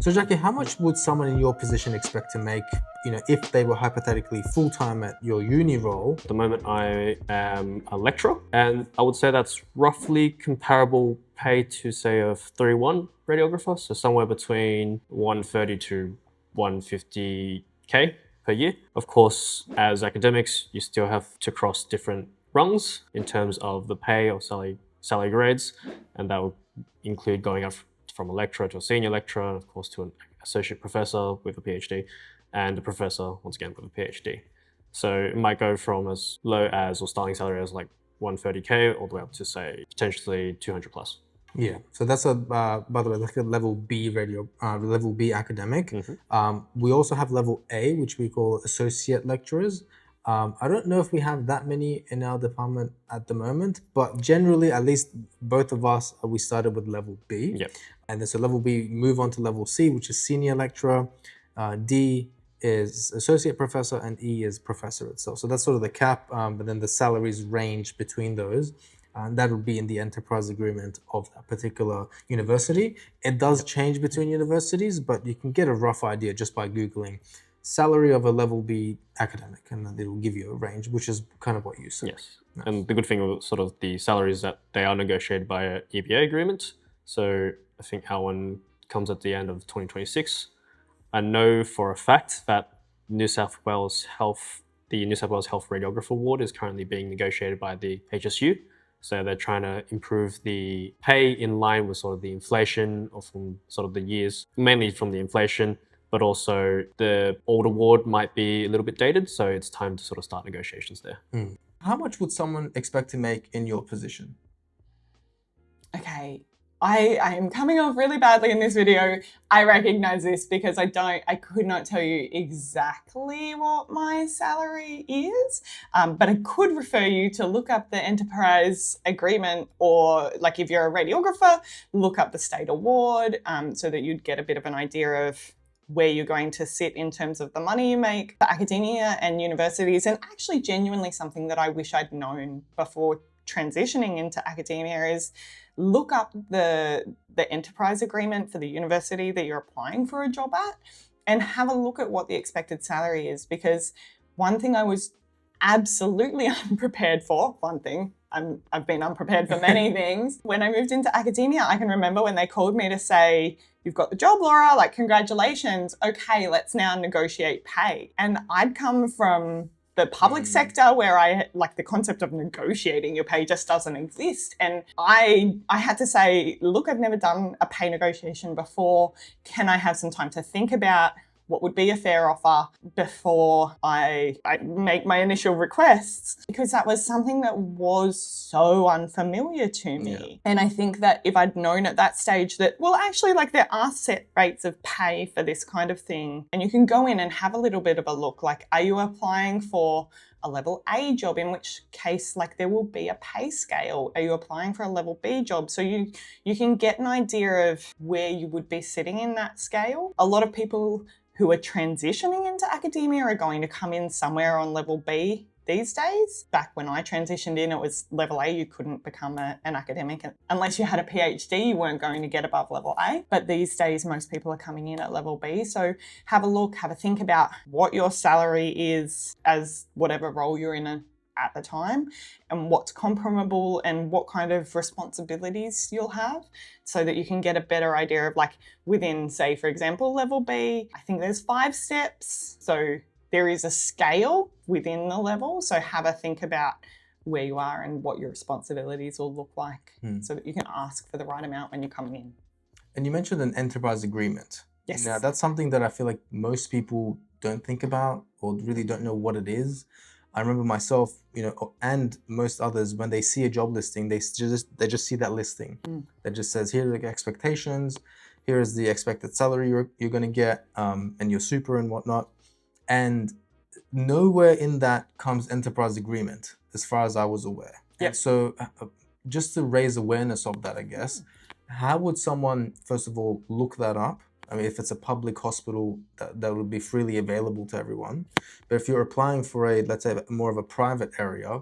So Jackie, how much would someone in your position expect to make, if they were hypothetically full-time at your uni role? At the moment, I am a lecturer, and I would say that's roughly comparable pay to, say, a 3-1 radiographer, so somewhere between 130 to 150K per year. Of course, as academics, you still have to cross different rungs in terms of the pay or salary grades, and that would include going up from a lecturer to a senior lecturer, and of course to an associate professor with a PhD, and a professor, once again, with a PhD. So it might go from as low as, or starting salary as like 130K all the way up to, say, potentially 200 plus. Yeah. So that's by the way, like a level B level B academic. We also have level A, which we call associate lecturers. I don't know if we have that many in our department at the moment, but generally, at least both of us, we started with level B. Yep. And then so level B, move on to level C, which is senior lecturer. D is associate professor, and E is professor itself. So that's sort of the cap, but then the salaries range between those. And that would be in the enterprise agreement of that particular university. It does change between universities, but you can get a rough idea just by Googling salary of a level B academic, and then it will give you a range, which is kind of what you said. Yes. Nice. And the good thing with sort of the salaries that they are negotiated by an EBA agreement. So I think our one comes at the end of 2026. I know for a fact that the New South Wales Health Radiographer Award is currently being negotiated by the HSU. So they're trying to improve the pay in line with sort of the inflation, or from sort of the years, mainly from the inflation, but also the old award might be a little bit dated. So it's time to sort of start negotiations there. How much would someone expect to make in your position? Okay. I am coming off really badly in this video. I recognize this because I could not tell you exactly what my salary is, but I could refer you to look up the enterprise agreement, or like if you're a radiographer, look up the state award, so that you'd get a bit of an idea of where you're going to sit in terms of the money you make. For academia and universities, and actually genuinely something that I wish I'd known before transitioning into academia, is look up the enterprise agreement for the university that you're applying for a job at, and have a look at what the expected salary is. Because one thing I was absolutely unprepared for, I've been unprepared for many things. When I moved into academia, I can remember when they called me to say, "You've got the job, Laura, like congratulations. Okay, let's now negotiate pay." And I'd come from the public sector, where the concept of negotiating your pay just doesn't exist. And I had to say, look, I've never done a pay negotiation before. Can I have some time to think about what would be a fair offer before I make my initial requests? Because that was something that was so unfamiliar to me. Yeah. And I think that if I'd known at that stage that, well, actually, like, there are set rates of pay for this kind of thing, and you can go in and have a little bit of a look, like, are you applying for a level A job, in which case, like, there will be a pay scale? Are you applying for a level B job? So you can get an idea of where you would be sitting in that scale. A lot of people who are transitioning into academia are going to come in somewhere on level B these days. Back when I transitioned in, it was level A. You couldn't become an academic unless you had a PhD. You weren't going to get above level A. But these days, most people are coming in at level B. So have a look, have a think about what your salary is as whatever role you're in at the time, and what's comparable and what kind of responsibilities you'll have, so that you can get a better idea of, like, within, say, for example, level B, I think there's 5 steps. So there is a scale within the level. So have a think about where you are and what your responsibilities will look like, so that you can ask for the right amount when you're coming in. And you mentioned an enterprise agreement. Yes. Now, that's something that I feel like most people don't think about, or really don't know what it is. I remember myself, and most others, when they see a job listing, they just see that listing that just says, here are the expectations, here is the expected salary you're going to get, and your super and whatnot. And nowhere in that comes enterprise agreement, as far as I was aware. Yep. And so just to raise awareness of that, I guess, how would someone, first of all, look that up? I mean, if it's a public hospital, that would be freely available to everyone. But if you're applying for let's say, more of a private area,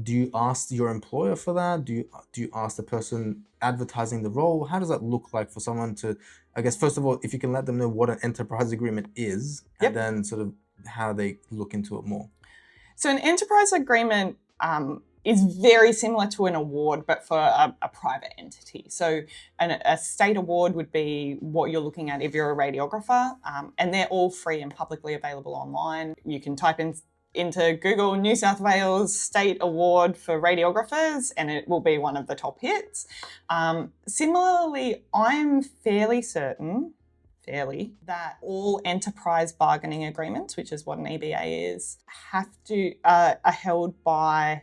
do you ask your employer for that? Do you ask the person advertising the role? How does that look like for someone to, I guess, first of all, if you can let them know what an enterprise agreement is, and then sort of how they look into it more. So an enterprise agreement is very similar to an award, but for a private entity. So a state award would be what you're looking at if you're a radiographer, and they're all free and publicly available online. You can type into Google New South Wales State Award for Radiographers, and it will be one of the top hits. Similarly, I'm fairly certain that all enterprise bargaining agreements, which is what an EBA is, are held by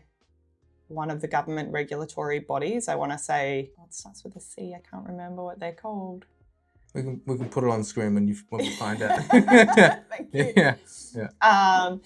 one of the government regulatory bodies. I want to say, it starts with a C. I can't remember what they're called. We can put it on screen when we find out. Thank you. Yeah.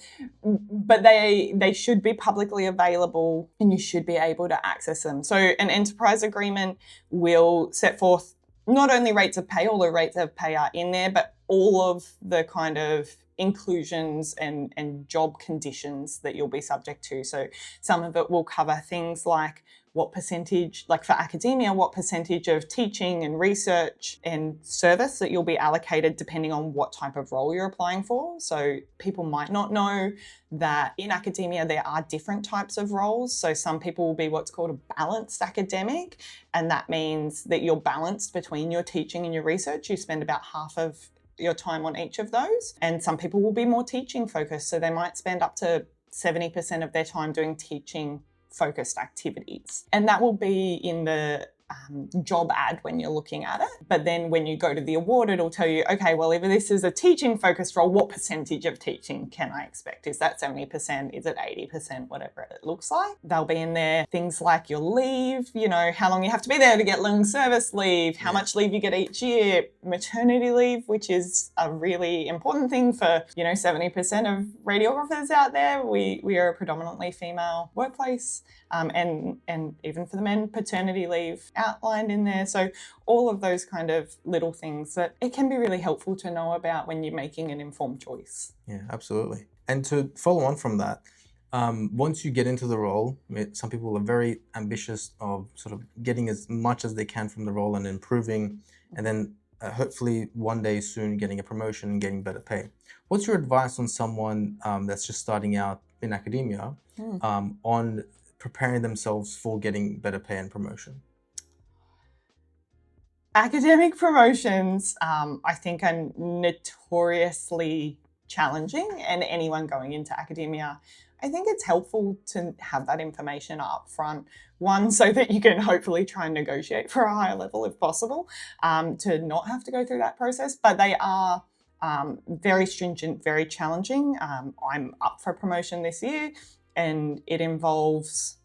But they should be publicly available, and you should be able to access them. So an enterprise agreement will set forth not only rates of pay, all the rates of pay are in there, but all of the kind of inclusions and job conditions that you'll be subject to. So some of it will cover things like what percentage, like for academia, what percentage of teaching and research and service that you'll be allocated depending on what type of role you're applying for. So people might not know that in academia there are different types of roles. So some people will be what's called a balanced academic, and that means that you're balanced between your teaching and your research. You spend about half of your time on each of those. And some people will be more teaching focused, so they might spend up to 70% of their time doing teaching focused activities. And that will be in the job ad when you're looking at it. But then when you go to the award, it'll tell you, okay, well, if this is a teaching focused role, what percentage of teaching can I expect? Is that 70%? Is it 80%? Whatever it looks like. They'll be in there things like your leave, how long you have to be there to get long service leave, how much leave you get each year, maternity leave, which is a really important thing for, 70% of radiographers out there. We are a predominantly female workplace. And even for the men, paternity leave outlined in there. So all of those kind of little things that it can be really helpful to know about when you're making an informed choice. Yeah, absolutely. And to follow on from that, once you get into the role, some people are very ambitious of sort of getting as much as they can from the role and improving, and then hopefully one day soon getting a promotion and getting better pay. What's your advice on someone that's just starting out in academia on preparing themselves for getting better pay and promotion? Academic promotions, I think, are notoriously challenging, and anyone going into academia, I think it's helpful to have that information up front. One, so that you can hopefully try and negotiate for a higher level if possible, to not have to go through that process. But they are very stringent, very challenging. I'm up for promotion this year, and it involves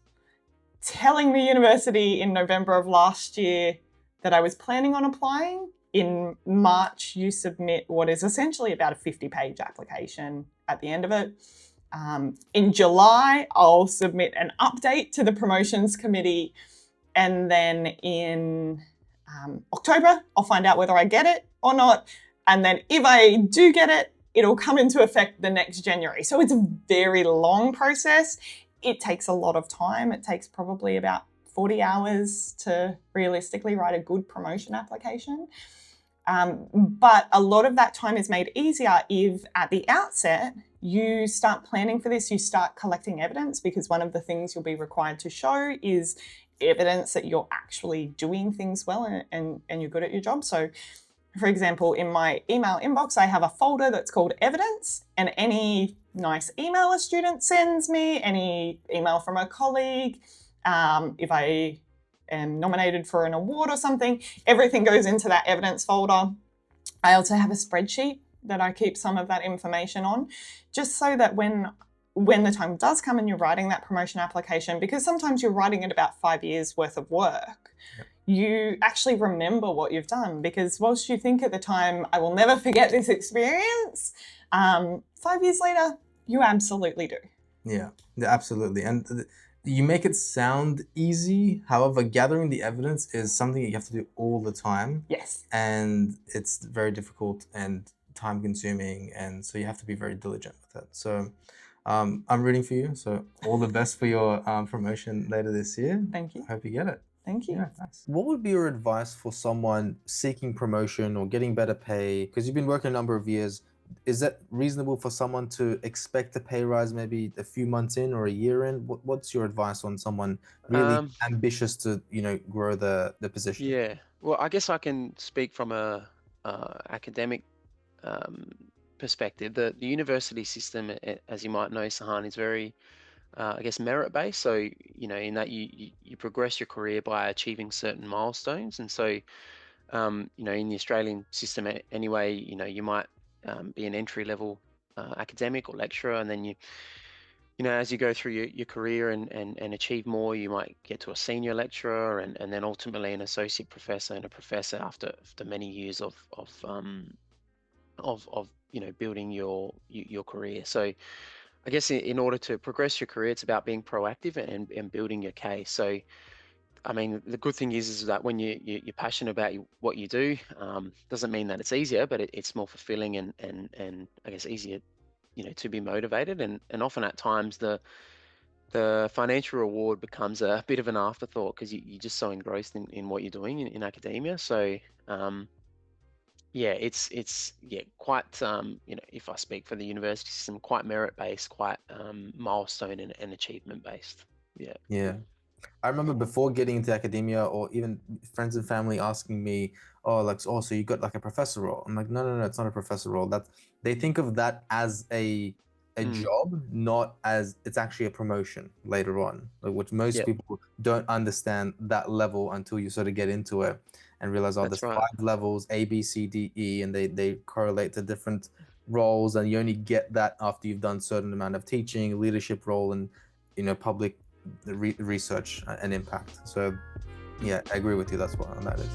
telling the university in November of last year that I was planning on applying. In March, you submit what is essentially about a 50-page application at the end of it. In July, I'll submit an update to the promotions committee. And then in October, I'll find out whether I get it or not. And then if I do get it, it'll come into effect the next January. So it's a very long process. It takes a lot of time. It takes probably about 40 hours to realistically write a good promotion application. But a lot of that time is made easier if at the outset you start planning for this, you start collecting evidence, because one of the things you'll be required to show is evidence that you're actually doing things well and you're good at your job. So for example, in my email inbox, I have a folder that's called evidence, and any nice email a student sends me, any email from a colleague, if I am nominated for an award or something, everything goes into that evidence folder. I also have a spreadsheet that I keep some of that information on, just so that when the time does come and you're writing that promotion application, because sometimes you're writing it about 5 years worth of work, you actually remember what you've done, because whilst you think at the time, I will never forget this experience, 5 years later, you absolutely do. Yeah, absolutely. And you make it sound easy. However, gathering the evidence is something you have to do all the time. Yes. And it's very difficult and time consuming. And so you have to be very diligent with it. So I'm rooting for you. So all the best for your promotion later this year. Thank you. I hope you get it. Thank you. Yeah, nice. What would be your advice for someone seeking promotion or getting better pay? Because you've been working a number of years. Is that reasonable for someone to expect a pay rise maybe a few months in or a year in? What's your advice on someone really ambitious to, grow the position? Yeah. Well, I guess I can speak from a academic perspective. The university system, as you might know, Sahand, is very, I guess, merit-based. So, in that you progress your career by achieving certain milestones. And so, in the Australian system anyway, you might be an entry-level academic or lecturer, and then as you go through your career and achieve more, you might get to a senior lecturer and then ultimately an associate professor and a professor after many years of building your career. So I guess in order to progress your career, it's about being proactive and building your case. So I mean, the good thing is that when you're passionate about what you do, doesn't mean that it's easier, but it's more fulfilling and I guess easier, to be motivated. And often at times the financial reward becomes a bit of an afterthought because you're just so engrossed in what you're doing in academia. So yeah, it's quite if I speak for the university system, quite merit based, quite milestone and achievement based. Yeah. I remember before getting into academia, or even friends and family asking me, so you got like a professor role. I'm like, no, it's not a professor role. They think of that as a job, not as it's actually a promotion later on, which most people don't understand that level until you sort of get into it and realize, there's 5 levels, A, B, C, D, E, and they correlate to different roles, and you only get that after you've done certain amount of teaching, leadership role, and public research and impact. So yeah, I agree with you. That's what that is.